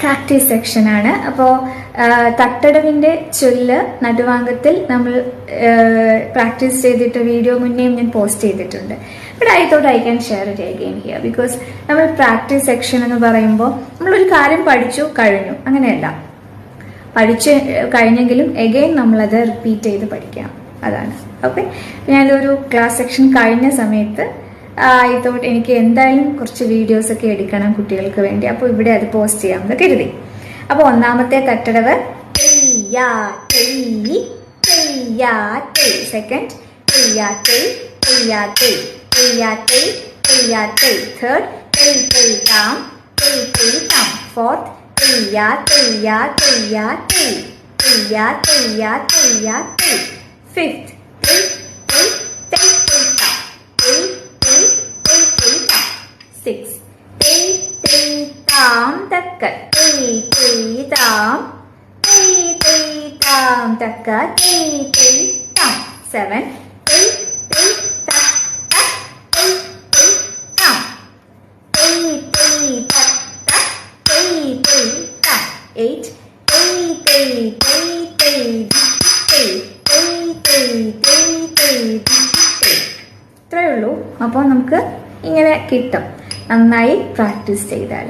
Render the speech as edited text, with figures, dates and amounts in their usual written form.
Practice സെക്ഷനാണ്. അപ്പോൾ തട്ടടവിൻ്റെ ചൊല്ല് നടുവാങ്കത്തിൽ നമ്മൾ പ്രാക്ടീസ് ചെയ്തിട്ട് വീഡിയോ മുന്നേയും ഞാൻ പോസ്റ്റ് ചെയ്തിട്ടുണ്ട്. But I thought I can share it again here because നമ്മൾ പ്രാക്ടീസ് സെക്ഷൻ എന്ന് പറയുമ്പോൾ നമ്മളൊരു കാര്യം പഠിച്ചു കഴിഞ്ഞു, അങ്ങനെയല്ല. പഠിച്ച് കഴിഞ്ഞെങ്കിലും എഗെയിൻ നമ്മളത് റിപ്പീറ്റ് ചെയ്ത് പഠിക്കണം, അതാണ്. ഓക്കെ, ഞാനൊരു ക്ലാസ് സെക്ഷൻ കഴിഞ്ഞ സമയത്ത് ഐ തോട്ട് എനിക്ക് എന്തായാലും കുറച്ച് വീഡിയോസൊക്കെ എടുക്കണം കുട്ടികൾക്ക് വേണ്ടി. അപ്പോൾ ഇവിടെ അത് പോസ്റ്റ് ചെയ്യാമെന്ന് കരുതി. അപ്പോൾ ഒന്നാമത്തെ തട്ടടവ് second third fourth fifth six tam takka tam takka tam seven eight ഇത്രയേ ഉള്ളൂ. അപ്പോൾ നമുക്ക് ഇങ്ങനെ കിട്ടും നന്നായി പ്രാക്ടീസ് ചെയ്താൽ.